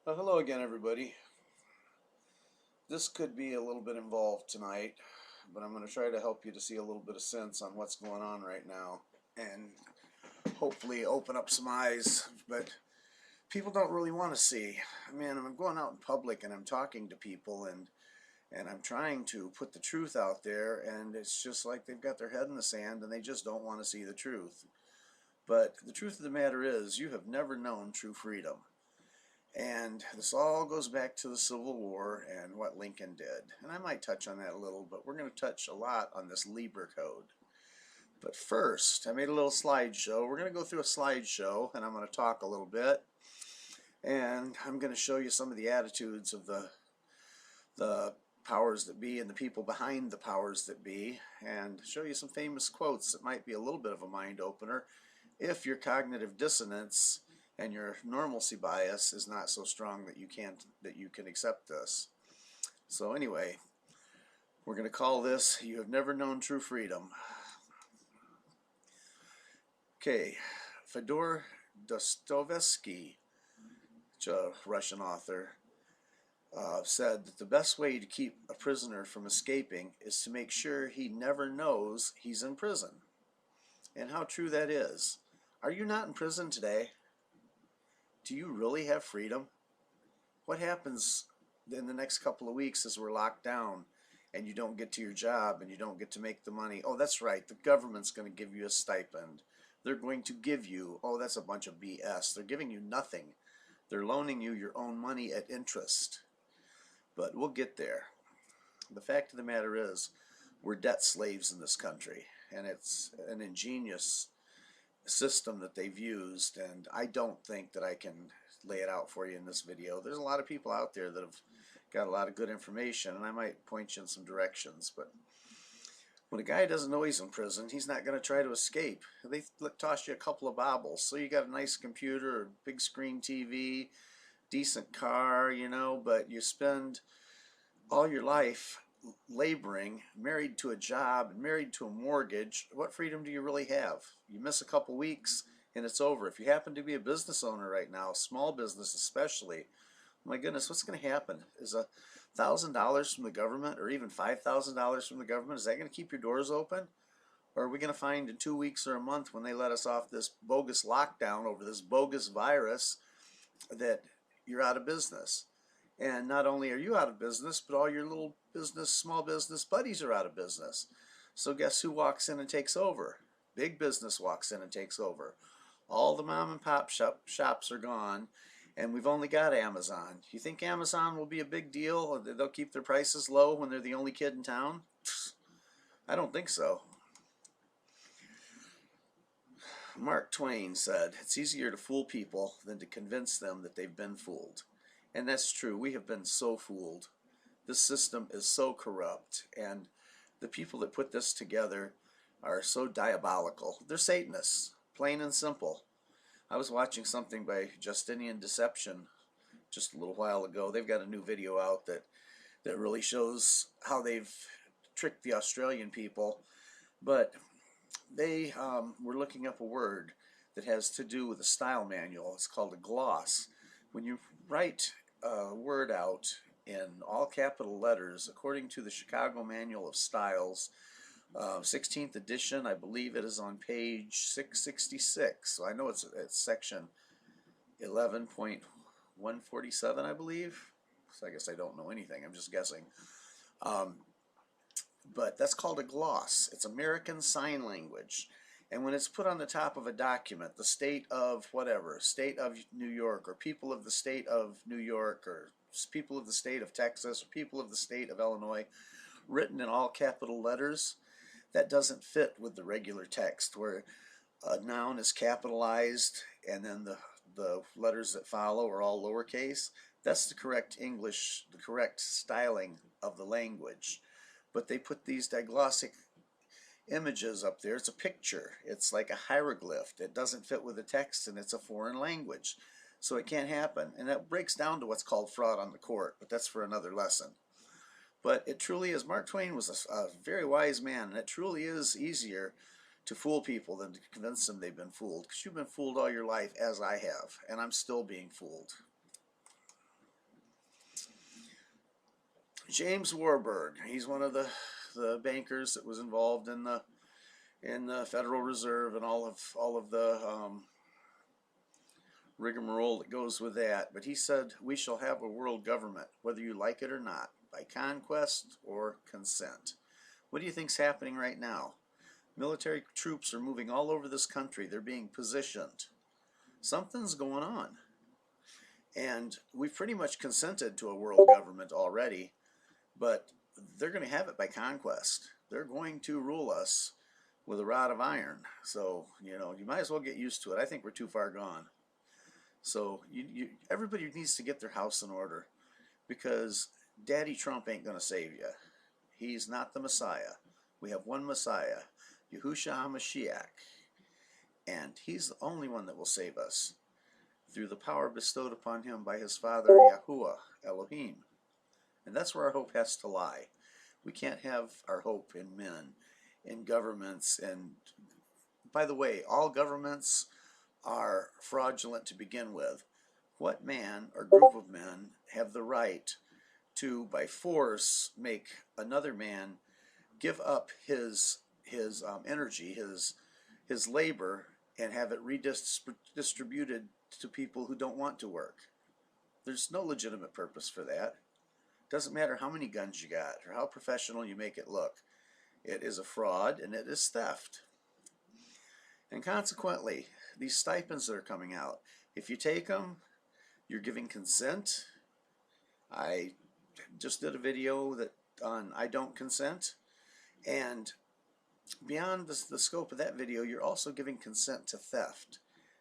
Hello again, everybody. This could be a little bit involved tonight, but I'm going to try to help you to see a little bit of sense on what's going on right now and hopefully open up some eyes. But people don't really want to see. I mean, I'm going out in public and I'm talking to people and I'm trying to put the truth out there, and it's just like they've got their head in the sand and they just don't want to see the truth. But the truth of the matter is, you have never known true freedom. And this all goes back to the Civil War and what Lincoln did. And I might touch on that a little, but we're going to touch a lot on this Libra code. But first, I made a little slideshow. We're going to go through a slideshow, and I'm going to talk a little bit. And I'm going to show you some of the attitudes of the powers that be and the people behind the powers that be, and show you some famous quotes that might be a little bit of a mind opener if your cognitive dissonance and your normalcy bias is not so strong that you can accept this. So anyway, we're going to call this "You Have Never Known True Freedom." Okay, Fyodor Dostoevsky, a Russian author, said that the best way to keep a prisoner from escaping is to make sure he never knows he's in prison. And how true that is. Are you not in prison today? Do you really have freedom? What happens in the next couple of weeks as we're locked down and you don't get to your job and you don't get to make the money? Oh, that's right, the government's going to give you a stipend. They're going to give you, oh, that's a bunch of BS. They're giving you nothing. They're loaning you your own money at interest. But we'll get there. The fact of the matter is, we're debt slaves in this country, and it's an ingenious system that they've used, and I don't think that I can lay it out for you in this video. There's a lot of people out there that have got a lot of good information, and I might point you in some directions, but when a guy doesn't know he's in prison, he's not going to try to escape. They toss you a couple of baubles, so you got a nice computer, big screen TV, decent car, but you spend all your life laboring, married to a job, and married to a mortgage. What freedom do you really have? You miss a couple weeks and it's over. If you happen to be a business owner right now, small business especially, my goodness, what's going to happen? Is $1,000 from the government, or even $5,000 from the government, is that going to keep your doors open? Or are we going to find in 2 weeks or a month, when they let us off this bogus lockdown over this bogus virus, that you're out of business? And not only are you out of business, but all your little business, small business buddies are out of business. So guess who walks in and takes over? Big business walks in and takes over. All the mom and pop shops are gone, and we've only got Amazon. You think Amazon will be a big deal? They'll keep their prices low when they're the only kid in town? I don't think so. Mark Twain said, "It's easier to fool people than to convince them that they've been fooled." And that's true. We have been so fooled. This system is so corrupt, and the people that put this together are so diabolical. They're Satanists, plain and simple. I was watching something by Justinian Deception just a little while ago. They've got a new video out that really shows how they've tricked the Australian people. But they were looking up a word that has to do with a style manual. It's called a gloss. When you write a word out in all capital letters, according to the Chicago Manual of Styles, 16th edition, I believe it is on page 666. So I know it's section 11.147, I believe. So I guess I don't know anything. I'm just guessing. But that's called a gloss. It's American Sign Language. And when it's put on the top of a document, the state of whatever, state of New York, or people of the state of New York, or people of the state of Texas, or people of the state of Illinois, written in all capital letters, that doesn't fit with the regular text, where a noun is capitalized and then the letters that follow are all lowercase. That's the correct English, the correct styling of the language. But they put these diglossic images up there. It's a picture. It's like a hieroglyph. It doesn't fit with the text, and it's a foreign language. So it can't happen. And that breaks down to what's called fraud on the court, but that's for another lesson. But it truly is, Mark Twain was a very wise man, and it truly is easier to fool people than to convince them they've been fooled, because you've been fooled all your life, as I have, and I'm still being fooled. James Warburg. He's one of the bankers that was involved in the Federal Reserve and all of the rigmarole that goes with that. But he said we shall have a world government, whether you like it or not, by conquest or consent. What do you think's happening right now? Military troops are moving all over this country. They're being positioned. Something's going on. And we've pretty much consented to a world government already, but they're going to have it by conquest. They're going to rule us with a rod of iron. So, you know, you might as well get used to it. I think we're too far gone. So everybody needs to get their house in order, because Daddy Trump ain't going to save you. He's not the Messiah. We have one Messiah, Yahushua HaMashiach, and he's the only one that will save us through the power bestowed upon him by his Father, Yahuwah, Elohim. And that's where our hope has to lie. We can't have our hope in men, in governments. And by the way, all governments are fraudulent to begin with. What man or group of men have the right to, by force, make another man give up his energy, his labor, and have it redistributed to people who don't want to work? There's no legitimate purpose for that. Doesn't matter how many guns you got or how professional you make it look. It is a fraud and it is theft. And consequently, these stipends that are coming out, if you take them, you're giving consent. I just did a video on I don't consent, and beyond the scope of that video, you're also giving consent to theft.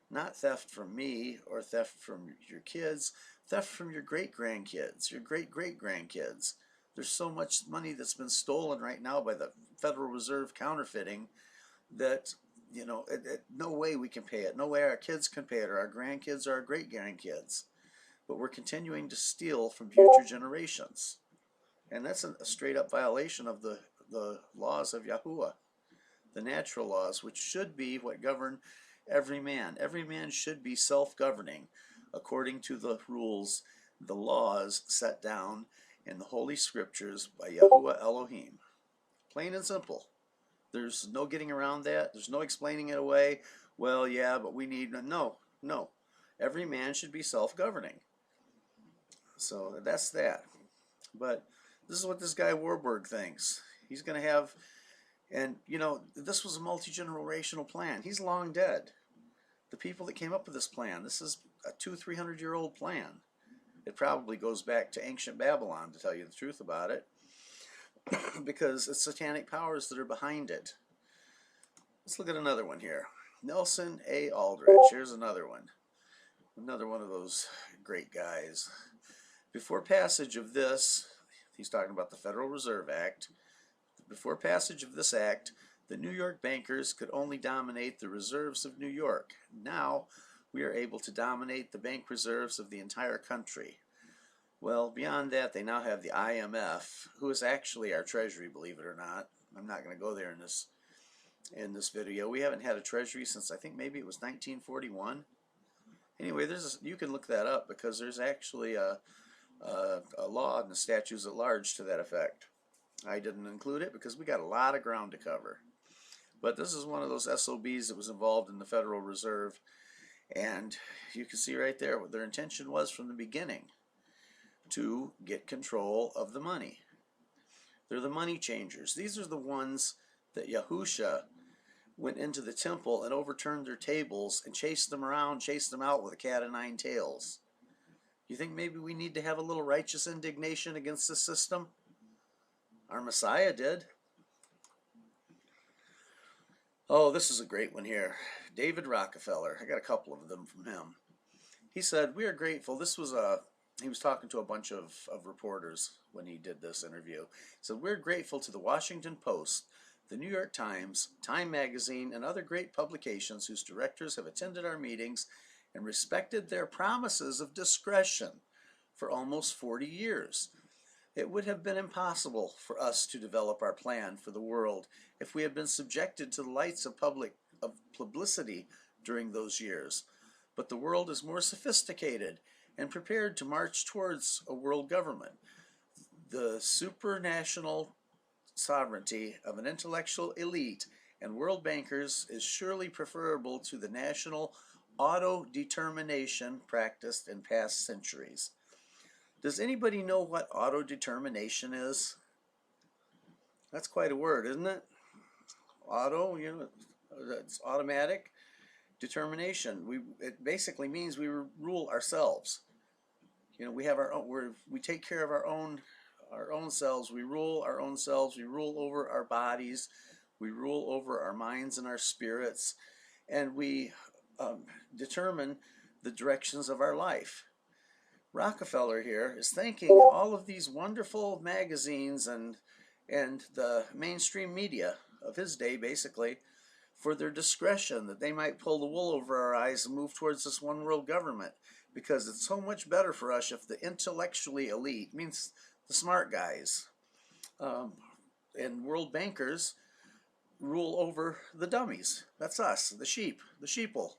Not theft from me or theft from your kids, theft from your great-grandkids, your great-great-grandkids. There's so much money that's been stolen right now by the Federal Reserve counterfeiting that, you know, no way we can pay it. No way our kids can pay it, or our grandkids or our great-grandkids. But we're continuing to steal from future generations. And that's a straight-up violation of the laws of Yahuwah, the natural laws, which should be what govern every man. Every man should be self-governing according to the rules, the laws set down in the Holy Scriptures by Yahuwah Elohim. Plain and simple. There's no getting around that. There's no explaining it away. Well, yeah, but we need... No. Every man should be self-governing. So that's that. But this is what this guy Warburg thinks. He's going to have... And, you know, this was a multi-generational plan. He's long dead. The people that came up with this plan, this is a 200-300-year-old plan. It probably goes back to ancient Babylon, to tell you the truth about it, because it's satanic powers that are behind it. Let's look at another one here. Nelson A. Aldrich. Here's another one. Another one of those great guys. Before passage of this, he's talking about the Federal Reserve Act. Before passage of this act, the New York bankers could only dominate the reserves of New York. Now, we are able to dominate the bank reserves of the entire country. Well, beyond that, they now have the IMF, who is actually our treasury, believe it or not. I'm not going to go there in this video. We haven't had a treasury since, I think maybe it was 1941. Anyway, you can look that up, because there's actually a law in the statutes at large to that effect. I didn't include it because we got a lot of ground to cover. But this is one of those SOBs that was involved in the Federal Reserve. And you can see right there what their intention was from the beginning: to get control of the money. They're the money changers. These are the ones that Yahusha went into the temple and overturned their tables and chased them around, chased them out with a cat of nine tails. You think maybe we need to have a little righteous indignation against the system? Our Messiah did. Oh, this is a great one here. David Rockefeller. I got a couple of them from him. He said, "We are grateful." This was he was talking to a bunch of reporters when he did this interview. He said, "We're grateful to the Washington Post, the New York Times, Time Magazine, and other great publications whose directors have attended our meetings and respected their promises of discretion for almost 40 years. It would have been impossible for us to develop our plan for the world if we had been subjected to the lights of publicity during those years. But the world is more sophisticated and prepared to march towards a world government. The supranational sovereignty of an intellectual elite and world bankers is surely preferable to the national auto-determination practiced in past centuries. Does anybody know what auto-determination is? That's quite a word, isn't it? Auto, it's automatic determination. It basically means we rule ourselves. We have our own. We take care of our own selves. We rule our own selves. We rule over our bodies. We rule over our minds and our spirits, and we determine the directions of our life. Rockefeller here is thanking all of these wonderful magazines and the mainstream media of his day, basically, for their discretion, that they might pull the wool over our eyes and move towards this one world government, because it's so much better for us if the intellectually elite, means the smart guys, and world bankers rule over the dummies. That's us, the sheep, the sheeple.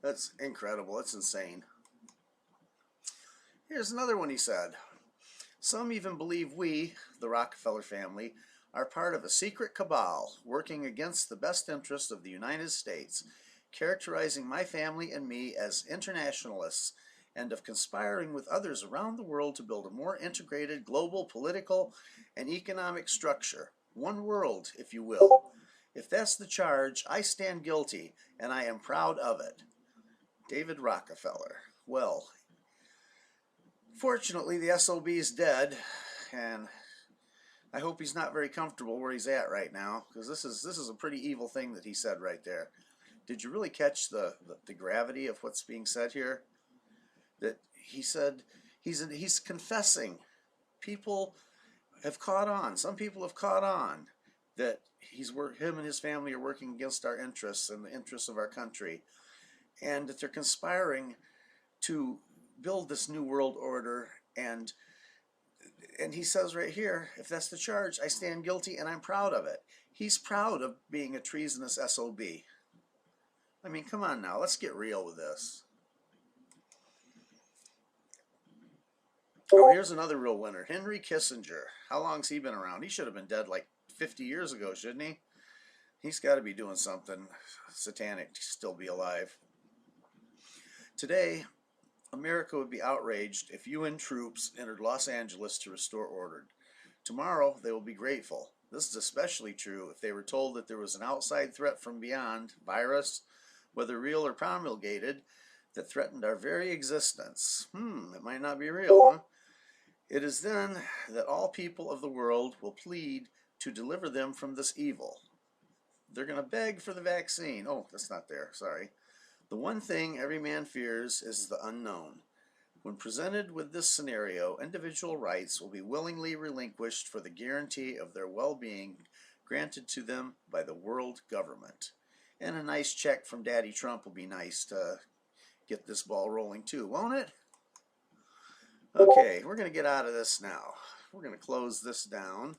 That's incredible. It's insane. Here's another one he said. Some even believe we, the Rockefeller family, are part of a secret cabal working against the best interests of the United States, characterizing my family and me as internationalists, and of conspiring with others around the world to build a more integrated global political and economic structure. One world, if you will. If that's the charge, I stand guilty, and I am proud of it. David Rockefeller. Well, fortunately, the SOB is dead, and I hope he's not very comfortable where he's at right now, because this is a pretty evil thing that he said right there. Did you really catch the gravity of what's being said here? That he said he's confessing. People have caught on. Some people have caught on that him and his family are working against our interests and the interests of our country, and that they're conspiring to build this new world order. And he says right here, if that's the charge, I stand guilty and I'm proud of it. He's proud of being a treasonous SOB. I mean, come on now, let's get real with this. Oh, here's another real winner. Henry Kissinger. How long's he been around? He should have been dead like 50 years ago, shouldn't he? He's got to be doing something satanic to still be alive. Today, America would be outraged if UN troops entered Los Angeles to restore order. Tomorrow, they will be grateful. This is especially true if they were told that there was an outside threat from beyond, virus, whether real or promulgated, that threatened our very existence. It might not be real, huh? It is then that all people of the world will plead to deliver them from this evil. They're going to beg for the vaccine. Oh, that's not there, sorry. The one thing every man fears is the unknown. When presented with this scenario, individual rights will be willingly relinquished for the guarantee of their well-being granted to them by the world government. And a nice check from Daddy Trump will be nice to get this ball rolling too, won't it? Okay, we're going to get out of this now. We're going to close this down,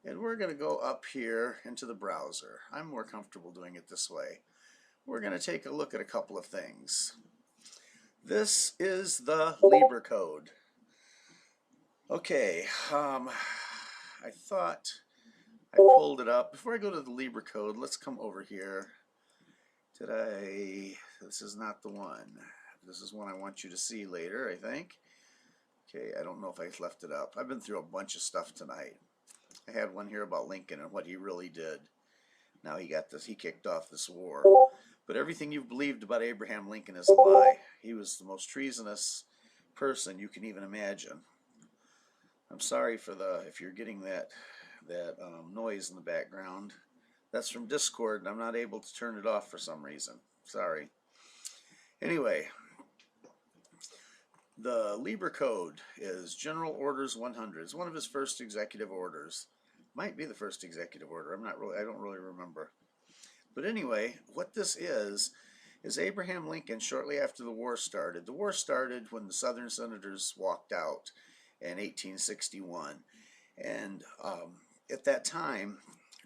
and we're going to go up here into the browser. I'm more comfortable doing it this way. We're going to take a look at a couple of things. This is the Libra code. Okay, I thought I pulled it up. Before I go to the Libra code, let's come over here. This is not the one. This is one I want you to see later, I think. Okay, I don't know if I left it up. I've been through a bunch of stuff tonight. I had one here about Lincoln and what he really did. Now he kicked off this war. But everything you've believed about Abraham Lincoln is a lie. He was the most treasonous person you can even imagine. I'm sorry if you're getting that noise in the background. That's from Discord, and I'm not able to turn it off for some reason. Sorry. Anyway, the Libra Code is General Orders 100. It's one of his first executive orders. Might be the first executive order. I don't really remember. But anyway, what this is Abraham Lincoln, shortly after the war started. The war started when the Southern Senators walked out in 1861. And at that time,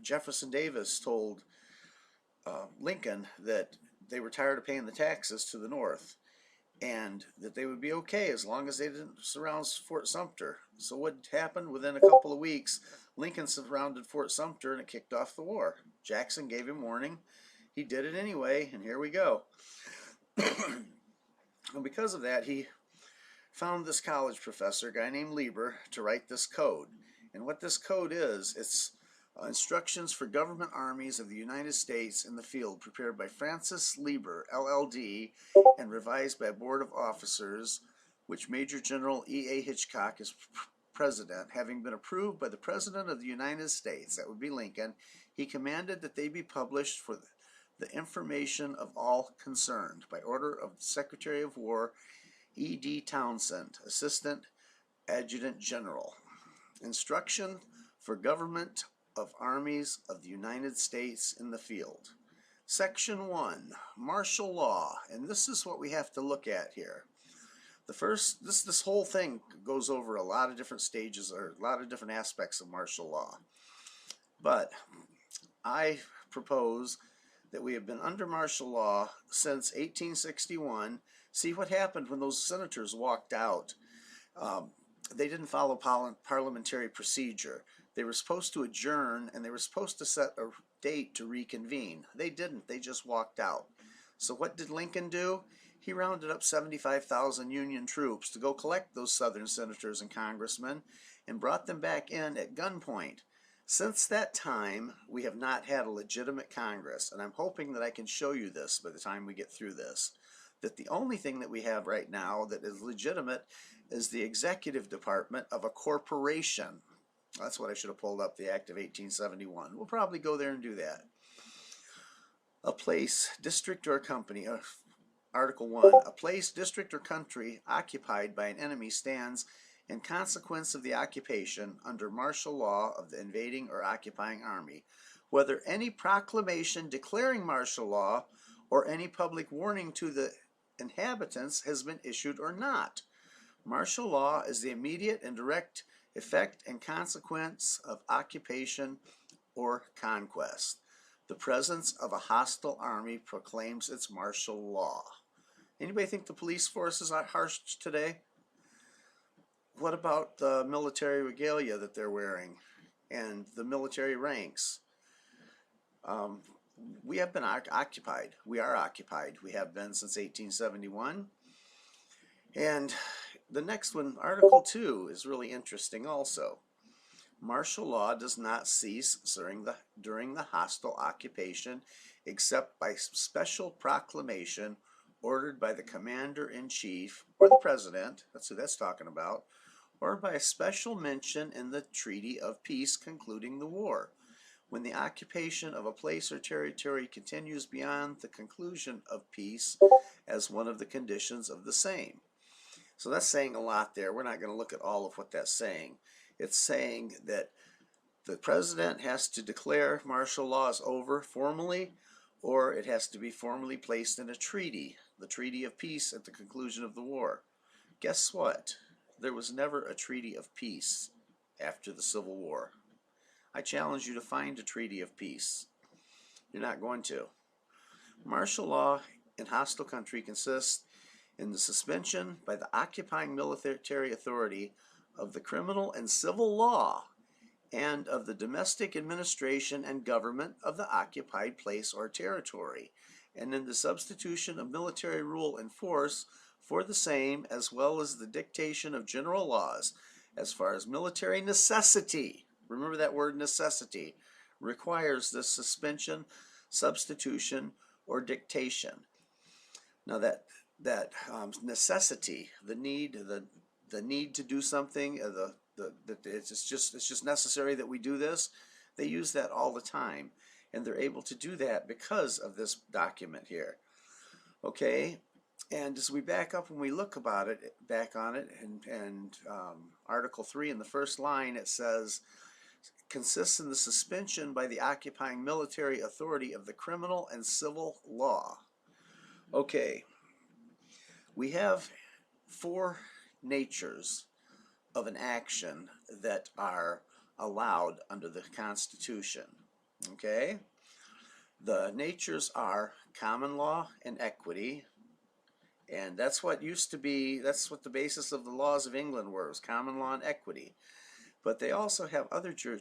Jefferson Davis told Lincoln that they were tired of paying the taxes to the North. and that they would be okay as long as they didn't surround Fort Sumter. So what happened? Within a couple of weeks, Lincoln surrounded Fort Sumter and it kicked off the war. Jackson gave him warning. He did it anyway, and here we go. And because of that, he found this college professor, a guy named Lieber, to write this code. And what this code is, it's instructions for government armies of the United States in the field, prepared by Francis Lieber, LLD, and revised by a board of officers, which Major General E.A. Hitchcock is president. Having been approved by the President of the United States, that would be Lincoln, he commanded that they be published for the information of all concerned, by order of the Secretary of War, E.D. Townsend, Assistant Adjutant General. Instruction for government of armies of the United States in the field. Section 1, martial law, and this is what we have to look at here. The first, this whole thing goes over a lot of different stages or a lot of different aspects of martial law. But I propose that we have been under martial law since 1861. See what happened when those senators walked out. They didn't follow parliamentary procedure. They were supposed to adjourn, and they were supposed to set a date to reconvene. They didn't. They just walked out. So what did Lincoln do? He rounded up 75,000 Union troops to go collect those Southern senators and congressmen and brought them back in at gunpoint. Since that time, we have not had a legitimate Congress, and I'm hoping that I can show you this by the time we get through this, that the only thing that we have right now that is legitimate is the executive department of a corporation. That's what I should have pulled up, the Act of 1871. We'll probably go there and do that. A place, district, or company, Article 1, a place, district, or country occupied by an enemy stands in consequence of the occupation under martial law of the invading or occupying army, whether any proclamation declaring martial law or any public warning to the inhabitants has been issued or not. Martial law is the immediate and direct effect and consequence of occupation or conquest. The presence of a hostile army proclaims its martial law. Anybody think the police force is harsh today? What about the military regalia that they're wearing and the military ranks? We have been occupied. We are occupied. We have been since 1871. And the next one, Article 2, is really interesting also. Martial law does not cease during the hostile occupation except by special proclamation ordered by the commander-in-chief or the president, that's who that's talking about, or by a special mention in the Treaty of Peace concluding the war, when the occupation of a place or territory continues beyond the conclusion of peace as one of the conditions of the same. So that's saying a lot there. We're not going to look at all of what that's saying. It's saying that the president has to declare martial law is over formally, or it has to be formally placed in a treaty, the Treaty of Peace at the conclusion of the war. Guess what? There was never a treaty of peace after the Civil War. I challenge you to find a treaty of peace. You're not going to. Martial law in hostile country consists in the suspension by the occupying military authority of the criminal and civil law and of the domestic administration and government of the occupied place or territory, and in the substitution of military rule and force for the same, as well as the dictation of general laws, as far as military necessity, remember that word necessity, requires this suspension, substitution, or dictation. Now that necessity, the need to do something, it's just necessary that we do this. They use that all the time, and they're able to do that because of this document here. Okay, and as we back up and we look back on it, and Article 3 in the first line, it says, consists in the suspension by the occupying military authority of the criminal and civil law. Okay, we have four natures of an action that are allowed under the Constitution. Okay? The natures are common law and equity, And that's what used to be, that's what the basis of the laws of England were, was common law and equity. But they also have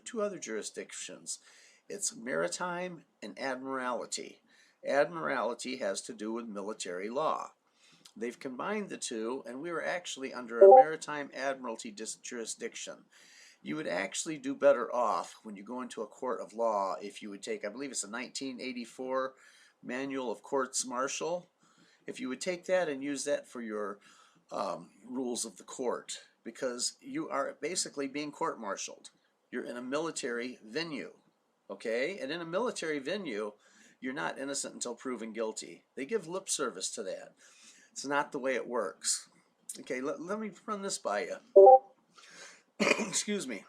two other jurisdictions. It's maritime and admiralty. Admiralty has to do with military law. They've combined the two, and we were actually under a maritime admiralty jurisdiction. You would actually do better off when you go into a court of law if you would take, I believe it's a 1984 Manual of Courts Martial. If you would take that and use that for your rules of the court, because you are basically being court-martialed. You're in a military venue, okay? And in a military venue, you're not innocent until proven guilty. They give lip service to that. It's not the way it works. Okay, let me run this by you. Excuse me.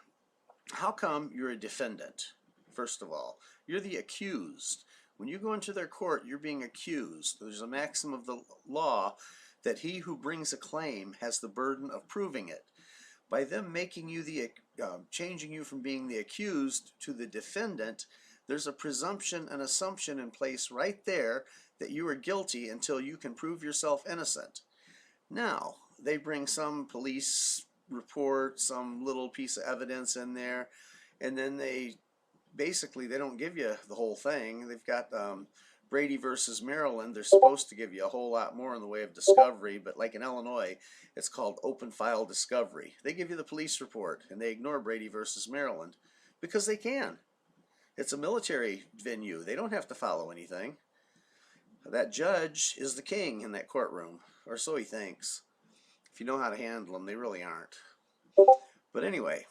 How come you're a defendant? First of all, you're the accused. When you go into their court, you're being accused. There's a maxim of the law that he who brings a claim has the burden of proving it. By them making you changing you from being the accused to the defendant, there's a presumption and assumption in place right there that you are guilty until you can prove yourself innocent. Now, they bring some police report, some little piece of evidence in there, and then they don't give you the whole thing. They've got Brady versus Maryland. They're supposed to give you a whole lot more in the way of discovery, but like in Illinois, it's called open file discovery. They give you the police report, and they ignore Brady versus Maryland because they can. It's a military venue. They don't have to follow anything. That judge is the king in that courtroom, or so he thinks. If you know how to handle them, they really aren't. But anyway,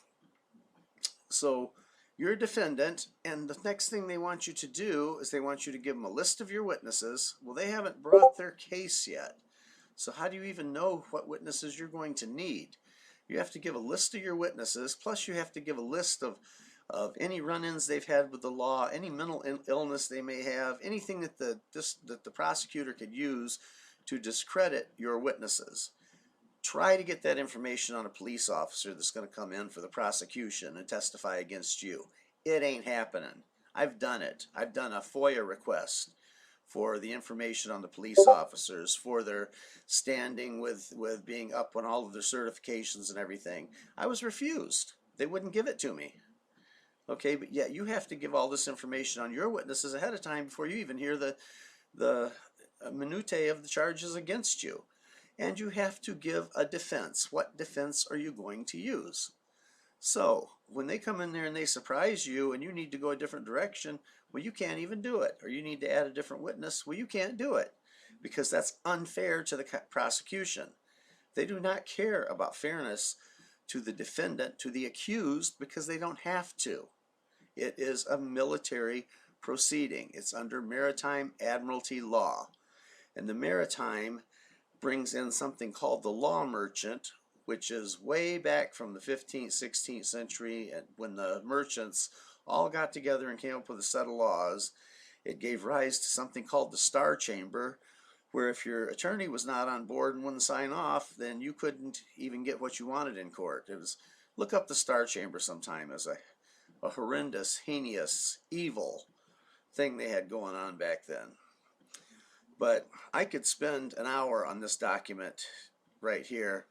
so you're a defendant, and the next thing they want you to do is they want you to give them a list of your witnesses. Well, they haven't brought their case yet. So how do you even know what witnesses you're going to need? You have to give a list of your witnesses, plus you have to give a list of any run-ins they've had with the law, any mental illness they may have, anything that the prosecutor could use to discredit your witnesses. Try to get that information on a police officer that's going to come in for the prosecution and testify against you. It ain't happening. I've done it. I've done a FOIA request for the information on the police officers, for their standing with being up on all of their certifications and everything. I was refused. They wouldn't give it to me. Okay, but yeah, you have to give all this information on your witnesses ahead of time before you even hear the minutiae of the charges against you. And you have to give a defense. What defense are you going to use? So when they come in there and they surprise you and you need to go a different direction, well, you can't even do it. Or you need to add a different witness, well, you can't do it because that's unfair to the prosecution. They do not care about fairness to the defendant, to the accused, because they don't have to. It is a military proceeding. It's under maritime admiralty law. And the maritime brings in something called the law merchant, which is way back from the 15th, 16th century, and when the merchants all got together and came up with a set of laws. It gave rise to something called the Star Chamber, where if your attorney was not on board and wouldn't sign off, then you couldn't even get what you wanted in court. It was, look up the Star Chamber sometime. As a horrendous, heinous, evil thing they had going on back then. But I could spend an hour on this document right here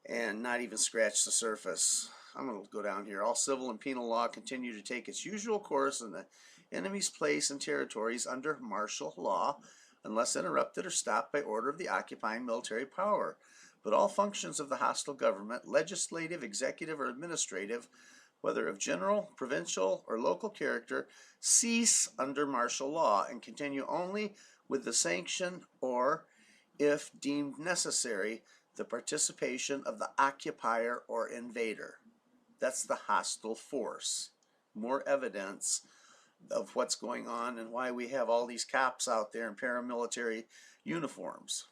and not even scratch the surface. I'm going to go down here. All civil and penal law continue to take its usual course in the enemy's place and territories under martial law, unless interrupted or stopped by order of the occupying military power. But all functions of the hostile government, legislative, executive, or administrative, whether of general, provincial, or local character, cease under martial law and continue only with the sanction or, if deemed necessary, the participation of the occupier or invader. That's the hostile force. More evidence of what's going on and why we have all these cops out there in paramilitary uniforms.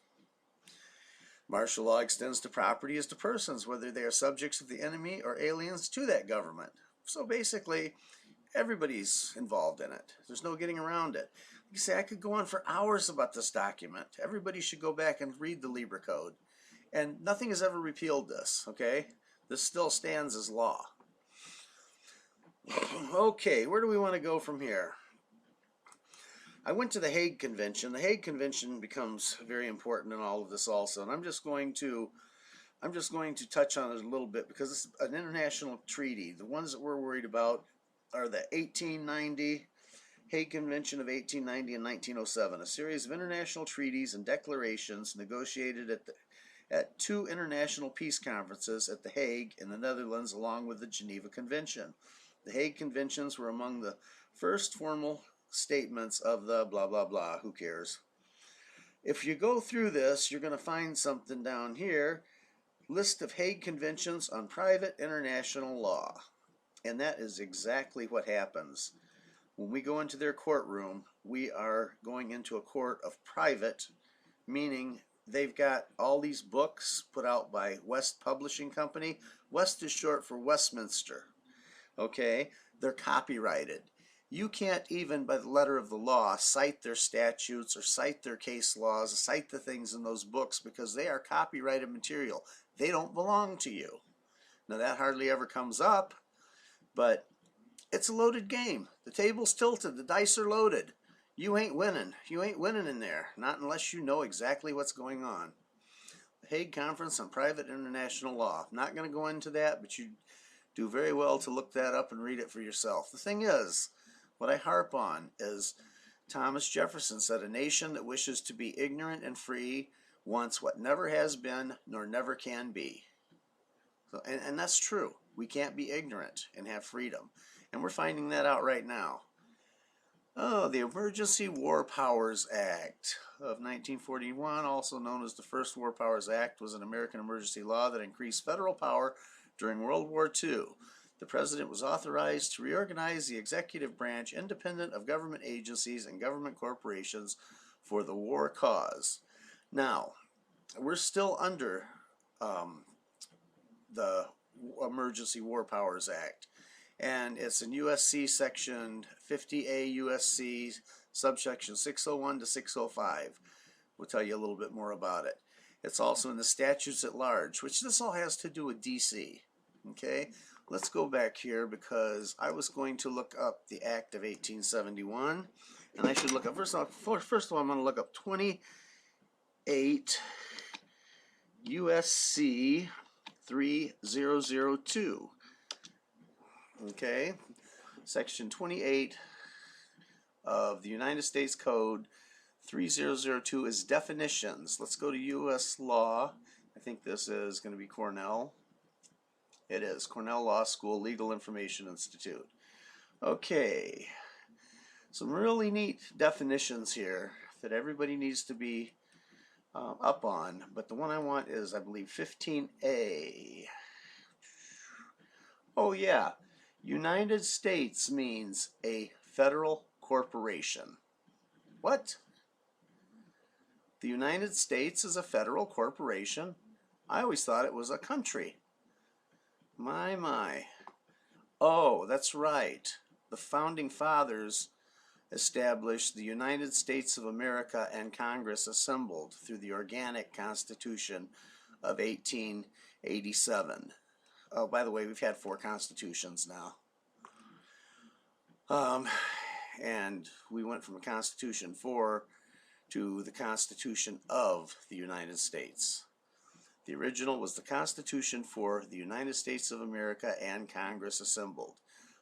Martial law extends to property as to persons, whether they are subjects of the enemy or aliens to that government. So basically, everybody's involved in it. There's no getting around it. You say, I could go on for hours about this document. Everybody should go back and read the Libra Code. And nothing has ever repealed this, okay? This still stands as law. Okay, where do we want to go from here? I went to the Hague Convention. The Hague Convention becomes very important in all of this also, and I'm just going to touch on it a little bit because it's an international treaty. The ones that we're worried about are the 1890 Hague Convention of 1890 and 1907, a series of international treaties and declarations negotiated at two international peace conferences at The Hague in the Netherlands, along with the Geneva Convention. The Hague Conventions were among the first formal statements of the blah blah blah. Who cares? If you go through this, you're going to find something down here. List of Hague Conventions on private international law. And that is exactly what happens. When we go into their courtroom, we are going into a court of private, meaning they've got all these books put out by West Publishing Company. West is short for Westminster. Okay? They're copyrighted. You can't even, by the letter of the law, cite their statutes or cite their case laws, or cite the things in those books because they are copyrighted material. They don't belong to you. Now that hardly ever comes up, but it's a loaded game. The table's tilted. The dice are loaded. You ain't winning. You ain't winning in there. Not unless you know exactly what's going on. The Hague Conference on Private International Law. I'm not going to go into that, but you do very well to look that up and read it for yourself. The thing is, what I harp on is Thomas Jefferson said, a nation that wishes to be ignorant and free wants what never has been nor never can be. So, and that's true. We can't be ignorant and have freedom. And we're finding that out right now. Oh, the Emergency War Powers Act of 1941, also known as the First War Powers Act, was an American emergency law that increased federal power during World War II. The president was authorized to reorganize the executive branch independent of government agencies and government corporations for the war cause. Now, we're still under the Emergency War Powers Act, and it's in USC section 50A USC subsection 601 to 605. We'll tell you a little bit more about it. It's also in the statutes at large, which this all has to do with DC. Okay, let's go back here because I was going to look up the Act of 1871, and I should look up, first of all I'm going to look up 28 USC 3002. Okay, section 28 of the United States Code 3002 is definitions. Let's go to U.S. law. I think this is going to be Cornell. It is Cornell Law School Legal Information Institute. Okay, some really neat definitions here that everybody needs to be up on, but the one I want is, I believe, 15A. Oh yeah, United States means a federal corporation. What? The United States is a federal corporation? I always thought it was a country. My. Oh, that's right. The Founding Fathers established the United States of America and Congress assembled through the Organic Constitution of 1887. Oh, by the way, we've had 4 constitutions now. And we went from a Constitution 4 to the Constitution of the United States. The original was the Constitution for the United States of America and Congress assembled.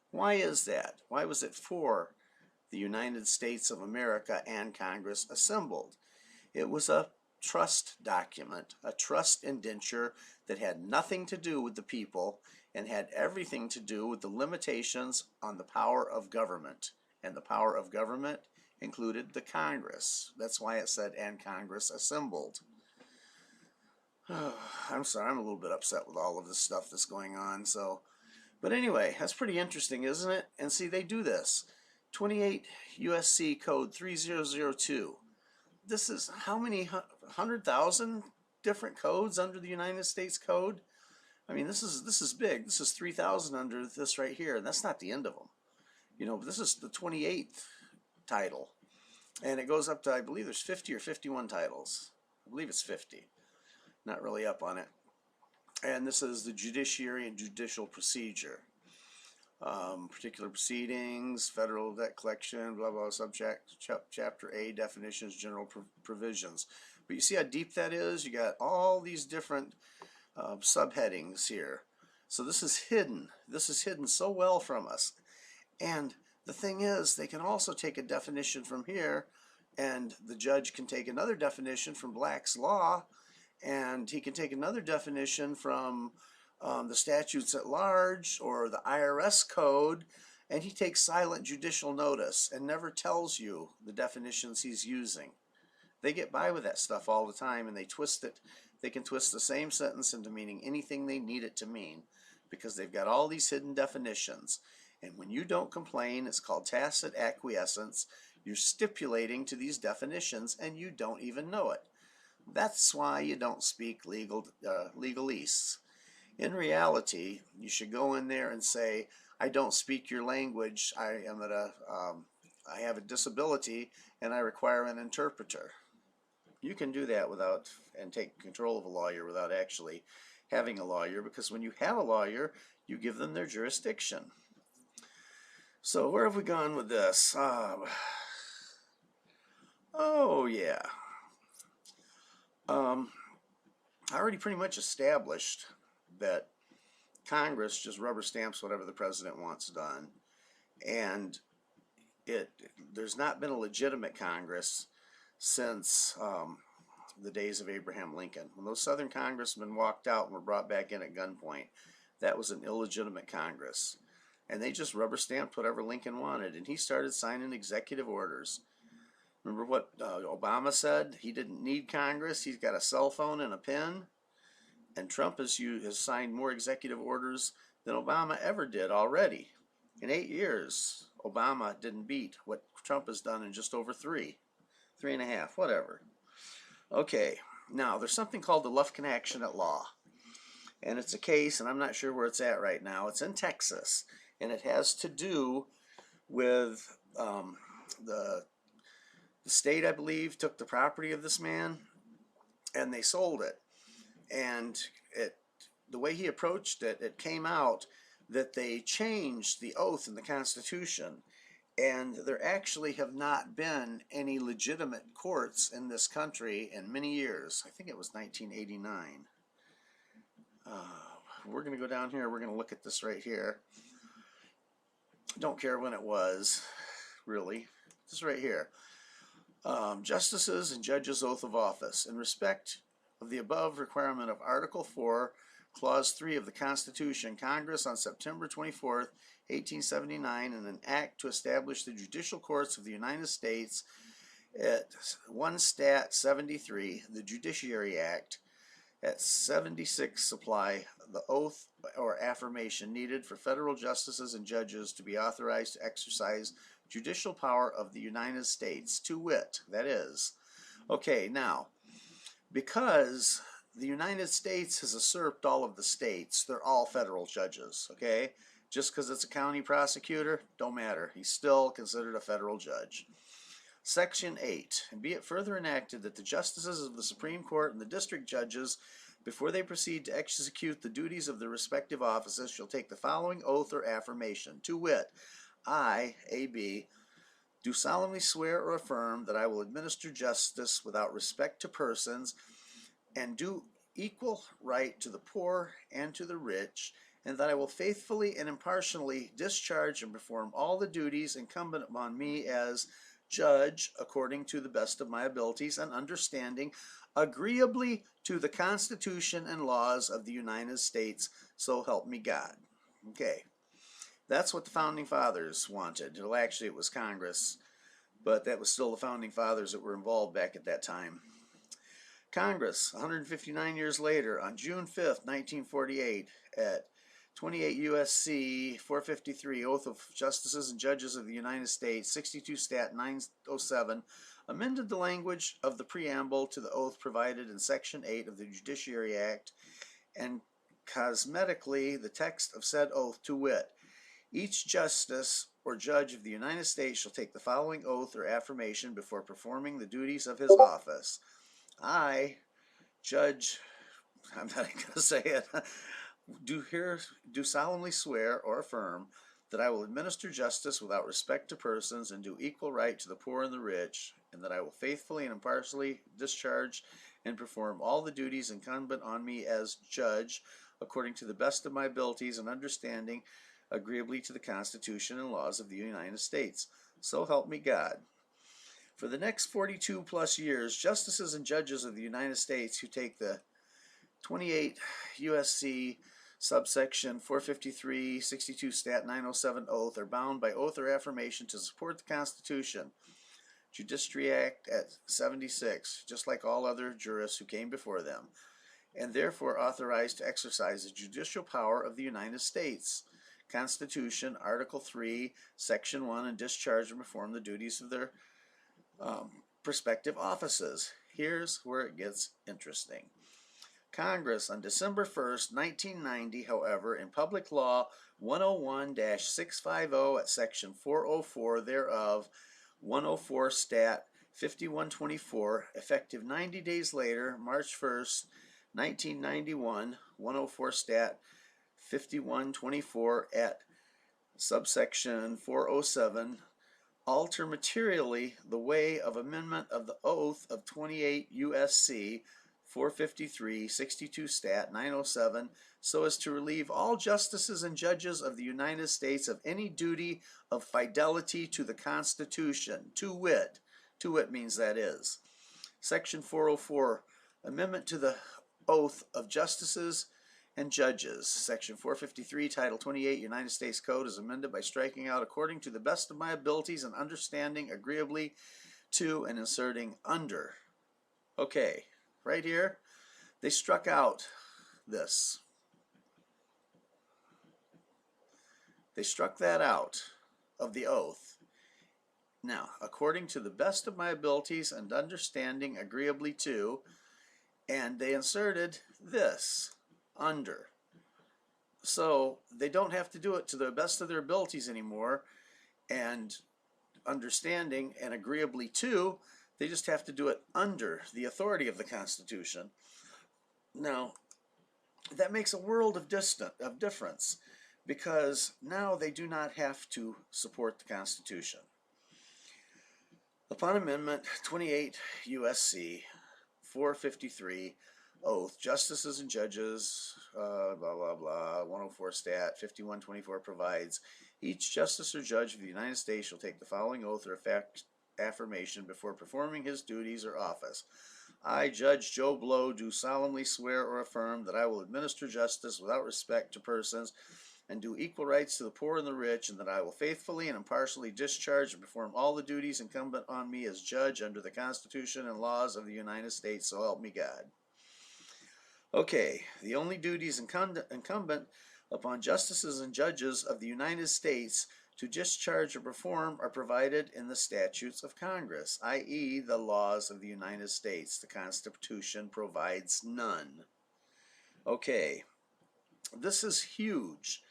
Why is that? Why was it for the United States of America and Congress assembled? It was a trust document, a trust indenture that had nothing to do with the people and had everything to do with the limitations on the power of government. And the power of government included the Congress. That's why it said, and Congress assembled. I'm sorry, I'm a little bit upset with all of this stuff that's going on. But anyway, that's pretty interesting, isn't it? And see, they do this. 28 USC Code 3002. This is how many 100,000 different codes under the United States Code? I mean, this is big. This is 3,000 under this right here, and that's not the end of them. You know, this is the 28th title, and it goes up to, I believe there's 50 or 51 titles. I believe it's 50. Not really up on it. And this is the judiciary and judicial procedure. particular proceedings, federal debt collection, blah, blah, chapter A, definitions, general provisions. But you see how deep that is? You got all these different subheadings here. So this is hidden. This is hidden so well from us. And the thing is, they can also take a definition from here, and the judge can take another definition from Black's Law, and he can take another definition from the statutes at large or the IRS code, and he takes silent judicial notice and never tells you the definitions he's using. They get by with that stuff all the time, and they twist it. They can twist the same sentence into meaning anything they need it to mean because they've got all these hidden definitions. And when you don't complain, it's called tacit acquiescence. You're stipulating to these definitions and you don't even know it. That's why you don't speak legalese. In reality, you should go in there and say, I don't speak your language. I have a disability and I require an interpreter. You can do that without, and take control of a lawyer without actually having a lawyer, because when you have a lawyer, you give them their jurisdiction. So where have we gone with this? Oh yeah. I already pretty much established that Congress just rubber stamps whatever the president wants done, and there's not been a legitimate Congress since the days of Abraham Lincoln. When those Southern congressmen walked out and were brought back in at gunpoint, that was an illegitimate Congress. And they just rubber stamped whatever Lincoln wanted, and he started signing executive orders. Remember what Obama said? He didn't need Congress. He's got a cell phone and a pen. And Trump has signed more executive orders than Obama ever did already. In 8 years, Obama didn't beat what Trump has done in just over 3.5, whatever. Okay, now there's something called the Lufkin Action at Law. And it's a case, and I'm not sure where it's at right now. It's in Texas, and it has to do with the state, I believe, took the property of this man, and they sold it. And the way he approached it, it came out that they changed the oath in the Constitution, and there actually have not been any legitimate courts in this country in many years. I think it was 1989. We're going to go down here. We're going to look at this right here. Don't care when it was, really. This right here. Justices and Judges' Oath of Office. In respect of the above requirement of Article 4, Clause 3 of the Constitution, Congress on September 24th, 1879, in an act to establish the judicial courts of the United States at 1 Stat 73, the Judiciary Act, at 76 supply the oath or affirmation needed for federal justices and judges to be authorized to exercise judicial power of the United States, to wit, that is. Okay, now, because the United States has usurped all of the states, they're all federal judges, okay? Just because it's a county prosecutor, don't matter. He's still considered a federal judge. Section 8, and be it further enacted that the justices of the Supreme Court and the district judges, before they proceed to execute the duties of their respective offices, shall take the following oath or affirmation, to wit, I, A.B., do solemnly swear or affirm that I will administer justice without respect to persons, and do equal right to the poor and to the rich, and that I will faithfully and impartially discharge and perform all the duties incumbent upon me as judge according to the best of my abilities and understanding, agreeably to the Constitution and laws of the United States, so help me God. Okay, that's what the Founding Fathers wanted. Well, actually, it was Congress, but that was still the Founding Fathers that were involved back at that time. Congress, 159 years later, on June 5th, 1948, at 28 U.S.C. 453, Oath of Justices and Judges of the United States, 62 Stat 907, amended the language of the preamble to the oath provided in Section 8 of the Judiciary Act, and cosmetically the text of said oath, to wit, each justice or judge of the United States shall take the following oath or affirmation before performing the duties of his office. I, Judge, I'm not going to say it, do solemnly swear or affirm that I will administer justice without respect to persons and do equal right to the poor and the rich, and that I will faithfully and impartially discharge and perform all the duties incumbent on me as judge according to the best of my abilities and understanding, agreeably to the Constitution and laws of the United States. So help me God. For the next 42 plus years, justices and judges of the United States who take the 28 USC subsection 453 62 stat 907 oath are bound by oath or affirmation to support the Constitution. Judiciary Act at 76, just like all other jurists who came before them, and therefore authorized to exercise the judicial power of the United States. Constitution, Article 3, Section 1, and discharge and perform the duties of their respective offices. Here's where it gets interesting. Congress on December 1st, 1990, however, in Public Law 101-650 at Section 404 thereof, 104 Stat 5124, effective 90 days later, March 1st, 1991, 104 Stat 5124 at subsection 407, alter materially the way of amendment of the oath of 28 USC 453 62 stat 907 so as to relieve all justices and judges of the United States of any duty of fidelity to the Constitution, to wit means that is. Section 404, amendment to the oath of justices and judges. Section 453, Title 28, United States Code is amended by striking out according to the best of my abilities and understanding agreeably to and inserting under. Okay, right here, they struck out this. They struck that out of the oath. Now, according to the best of my abilities and understanding agreeably to, and they inserted this. Under. So they don't have to do it to the best of their abilities anymore and understanding and agreeably to, they just have to do it under the authority of the Constitution. Now, that makes a world of difference because now they do not have to support the Constitution. Upon amendment 28 USC 453 oath, justices and judges, blah, blah, blah, 104 stat, 5124 provides, each justice or judge of the United States shall take the following oath or affirmation before performing his duties or office. I, Judge Joe Blow, do solemnly swear or affirm that I will administer justice without respect to persons and do equal rights to the poor and the rich, and that I will faithfully and impartially discharge and perform all the duties incumbent on me as judge under the Constitution and laws of the United States, so help me God. Okay, the only duties incumbent upon justices and judges of the United States to discharge or perform are provided in the statutes of Congress, i.e. the laws of the United States. The Constitution provides none. Okay, this is huge.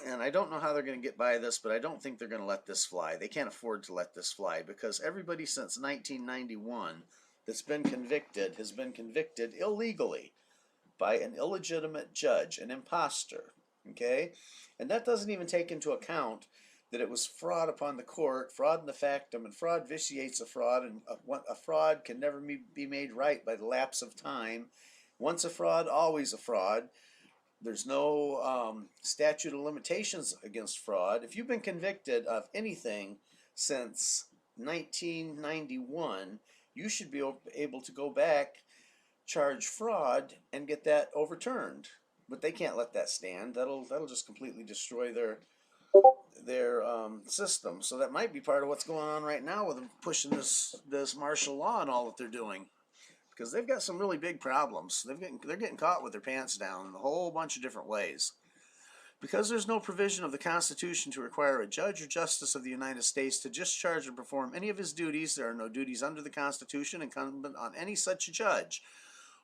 And I don't know how they're going to get by this, but I don't think they're going to let this fly. They can't afford to let this fly because everybody since 1991 that's been convicted has been convicted illegally by an illegitimate judge, an imposter, okay? And that doesn't even take into account that it was fraud upon the court, fraud in the factum, and fraud vitiates a fraud, and a fraud can never be made right by the lapse of time. Once a fraud, always a fraud. There's no statute of limitations against fraud. If you've been convicted of anything since 1991, you should be able to go back, charge fraud, and get that overturned. But they can't let that stand. That'll just completely destroy their system. So that might be part of what's going on right now with them pushing this martial law and all that they're doing, because they've got some really big problems. They're getting caught with their pants down in a whole bunch of different ways. Because there's no provision of the Constitution to require a judge or justice of the United States to discharge or perform any of his duties, there are no duties under the Constitution incumbent on any such judge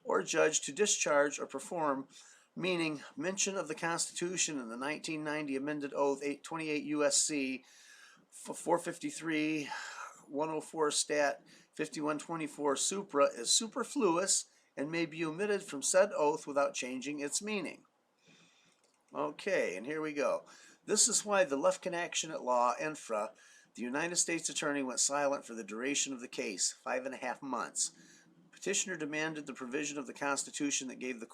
or judge to discharge or perform, meaning mention of the Constitution in the 1990 amended oath 28 USC 453 104 stat 5124 supra is superfluous and may be omitted from said oath without changing its meaning. Okay, and here we go. This is why the Lufkin Action at Law, infra, the United States Attorney went silent for the duration of the case, 5.5 months. Petitioner demanded the provision of the Constitution that gave the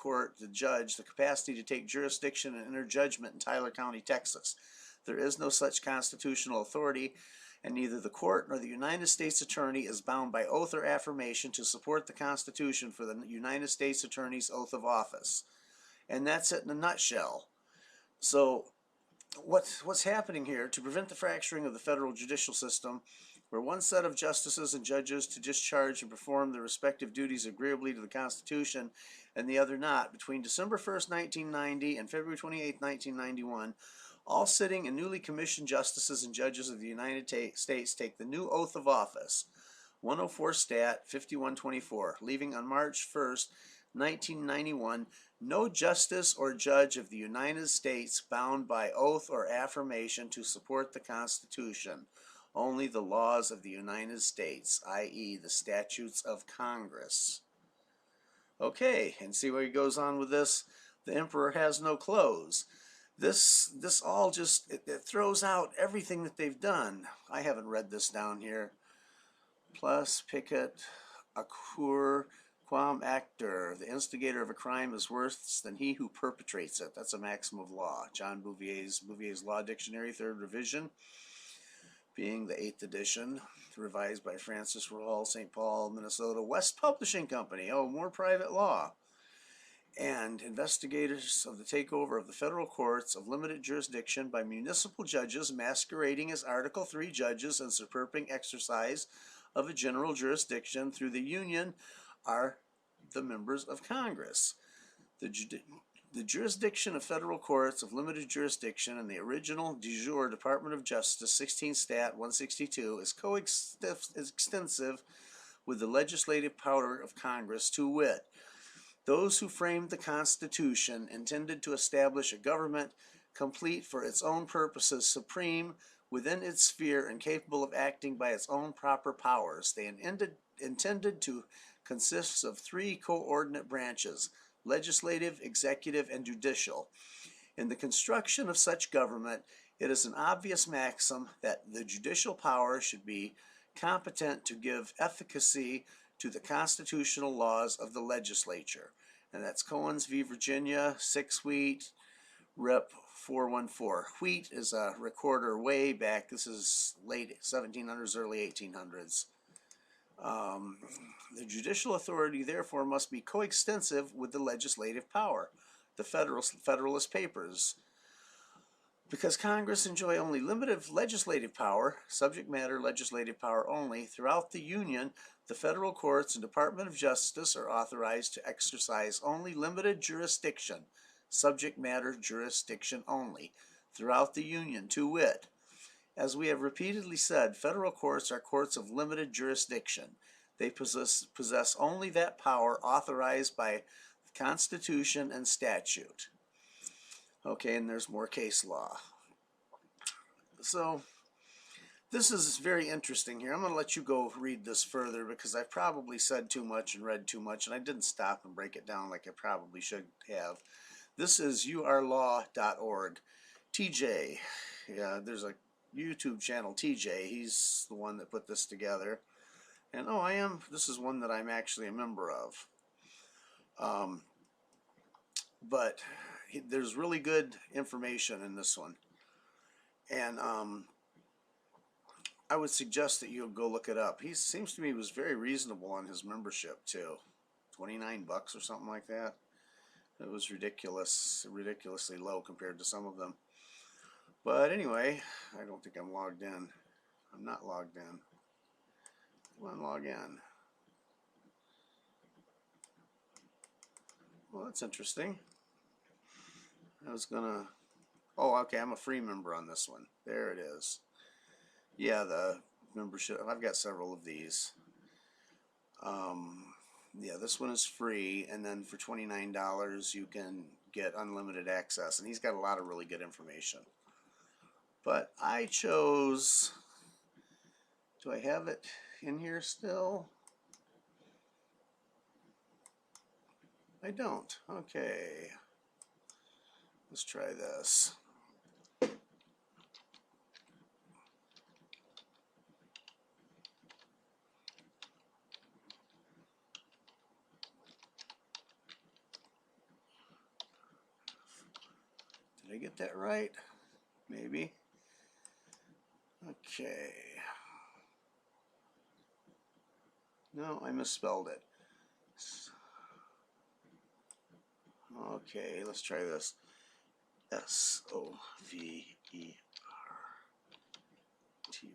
judge, the capacity to take jurisdiction and enter judgment in Tyler County, Texas. There is no such constitutional authority, and neither the court nor the United States Attorney is bound by oath or affirmation to support the Constitution for the United States Attorney's oath of office. And that's it in a nutshell. So what's happening here, to prevent the fracturing of the federal judicial system, where one set of justices and judges to discharge and perform their respective duties agreeably to the Constitution and the other not, between December 1st, 1990 and February 28, 1991, all sitting and newly commissioned justices and judges of the United States take the new oath of office, 104 Stat 5124, leaving on March 1st, 1991, no justice or judge of the United States bound by oath or affirmation to support the Constitution, only the laws of the United States, i.e. the statutes of Congress. Okay, and see where he goes on with this? The emperor has no clothes. This all just, it throws out everything that they've done. I haven't read this down here. Plus, Pickett, Acur, quam actor, the instigator of a crime is worse than he who perpetrates it. That's a maxim of law. John Bouvier's Law Dictionary, 3rd revision, being the 8th edition, revised by Francis Rawle, St. Paul, Minnesota, West Publishing Company. Oh, more private law. And investigators of the takeover of the federal courts of limited jurisdiction by municipal judges masquerading as Article III judges and superping exercise of a general jurisdiction through the Union are the members of Congress. The jurisdiction of federal courts of limited jurisdiction in the original de jure Department of Justice 16 Stat 162 is coextensive with the legislative power of Congress, to wit, those who framed the Constitution intended to establish a government complete for its own purposes, supreme within its sphere and capable of acting by its own proper powers. They intended to consist of 3 coordinate branches, legislative, executive, and judicial. In the construction of such government, it is an obvious maxim that the judicial power should be competent to give efficacy to the constitutional laws of the legislature. And that's Cohen's v. Virginia, 6 Wheat, Rep. 414. Wheat is a recorder way back. This is late 1700s, early 1800s. The judicial authority, therefore, must be coextensive with the legislative power, the Federalist Papers. Because Congress enjoy only limited legislative power, subject matter legislative power only, throughout the Union, the federal courts and Department of Justice are authorized to exercise only limited jurisdiction, subject matter jurisdiction only, throughout the Union, to wit. As we have repeatedly said, federal courts are courts of limited jurisdiction. They possess only that power authorized by the Constitution and statute. Okay, and there's more case law. So, this is very interesting here. I'm going to let you go read this further because I've probably said too much and read too much, and I didn't stop and break it down like I probably should have. This is urlaw.org. TJ, yeah, there's a YouTube channel, TJ. He's the one that put this together. And this is one that I'm actually a member of. But there's really good information in this one. And I would suggest that you go look it up. He seems to me he was very reasonable on his membership too. $29 or something like that. It was ridiculously low compared to some of them. But anyway, I don't think I'm logged in. I'm not logged in. Come on, log in. Well, that's interesting. I was gonna... Oh, okay, I'm a free member on this one. There it is. Yeah, the membership. I've got several of these. Yeah, this one is free, and then for $29 you can get unlimited access. And he's got a lot of really good information. But I chose... Do I have it in here still? I don't. Okay. Let's try this. Did I get that right? Maybe. Okay. No, I misspelled it. Okay, let's try this. Soverty. FYI.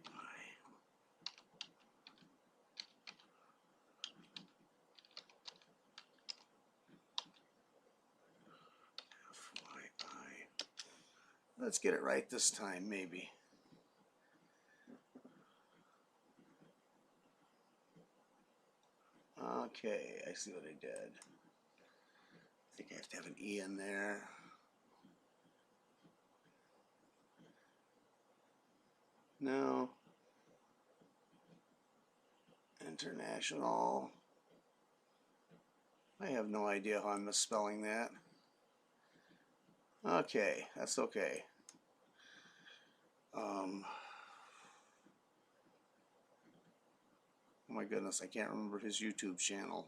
Let's get it right this time, maybe. Okay, I see what I did. I think I have to have an E in there. No. International. I have no idea how I'm misspelling that. Okay, that's okay. Oh my goodness, I can't remember his YouTube channel.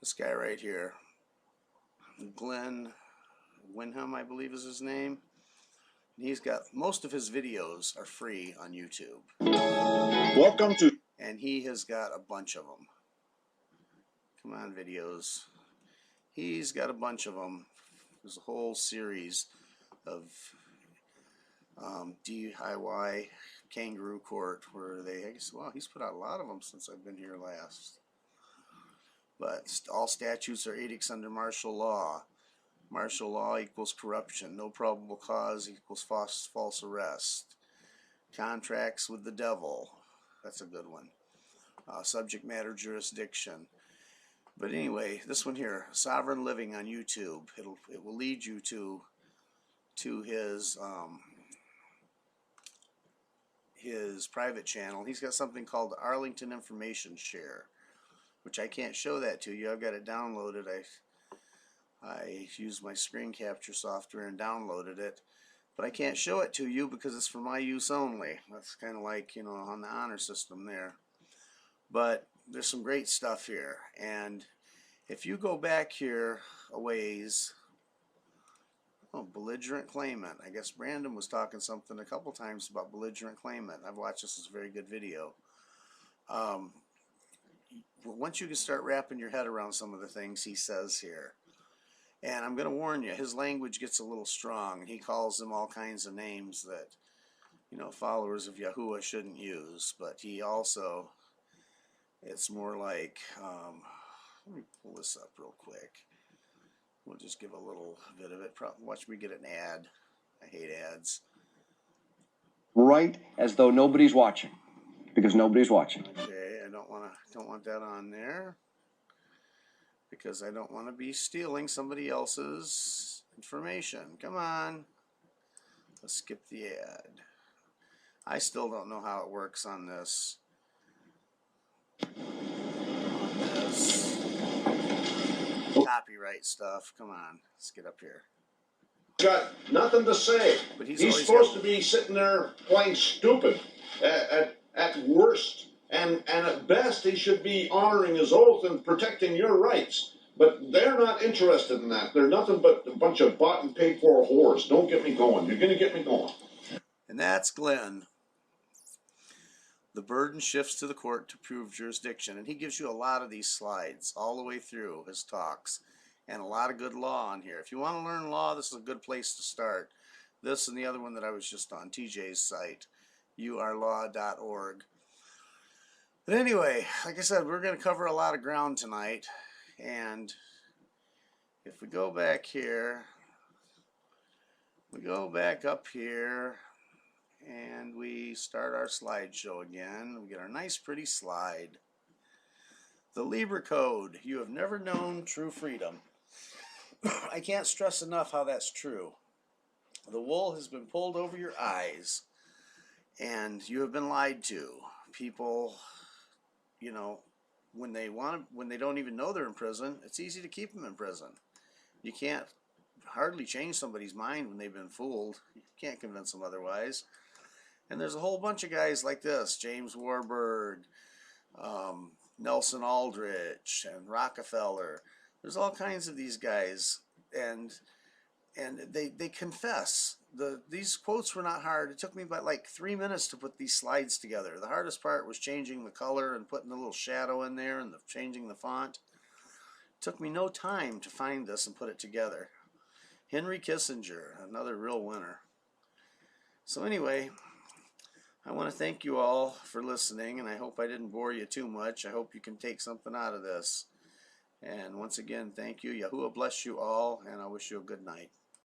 This guy right here, Glenn Winham, I believe is his name. He's got, most of his videos are free on YouTube. Welcome to. And he has got a bunch of them. Come on, videos. He's got a bunch of them. There's a whole series of DIY kangaroo court where they, I guess, well, he's put out a lot of them since I've been here last. But all statutes are edicts under martial law. Martial law equals corruption. No probable cause equals false arrest. Contracts with the devil. That's a good one. Subject matter jurisdiction. But anyway, this one here, Sovereign Living on YouTube. It will lead you to his private channel. He's got something called the Arlington Information Share, which I can't show that to you. I've got it downloaded. I used my screen capture software and downloaded it, but I can't show it to you because it's for my use only. That's kind of like, you know, on the honor system there. But there's some great stuff here, and if you go back here a ways, oh, belligerent claimant. I guess Brandon was talking something a couple times about belligerent claimant. I've watched this. It's a very good video. Once you can start wrapping your head around some of the things he says here, and I'm going to warn you, his language gets a little strong. He calls them all kinds of names that, you know, followers of Yahuwah shouldn't use. But he also, it's more like, let me pull this up real quick. We'll just give a little bit of it. Watch me get an ad. I hate ads. Right, as though nobody's watching, because nobody's watching. Okay, I don't want that on there because I don't want to be stealing somebody else's information. Come on. Let's skip the ad. I still don't know how it works on this. Copyright stuff. Come on, let's get up here. Got nothing to say. But he's supposed to be sitting there playing stupid at worst, and at best he should be honoring his oath and protecting your rights. But they're not interested in that. They're nothing but a bunch of bought and paid for whores. Don't get me going. You're going to get me going. And that's Glenn. The burden shifts to the court to prove jurisdiction. And he gives you a lot of these slides all the way through his talks. And a lot of good law on here. If you want to learn law, this is a good place to start. This and the other one that I was just on, TJ's site, urlaw.org. But anyway, like I said, we're going to cover a lot of ground tonight. And if we go back here, we go back up here, and we start our slideshow again. We get our nice pretty slide. The Libra Code. You have never known true freedom. I can't stress enough how that's true. The wool has been pulled over your eyes, and you have been lied to. People, you know, when they don't even know they're in prison, it's easy to keep them in prison. You can't hardly change somebody's mind when they've been fooled. You can't convince them otherwise. And there's a whole bunch of guys like this: James Warburg, Nelson Aldrich, and Rockefeller. There's all kinds of these guys, and they confess. These quotes were not hard. It took me about like 3 minutes to put these slides together. The hardest part was changing the color and putting a little shadow in there and changing the font. It took me no time to find this and put it together. Henry Kissinger, another real winner. So anyway, I want to thank you all for listening, and I hope I didn't bore you too much. I hope you can take something out of this. And once again, thank you. Yahuwah bless you all, and I wish you a good night.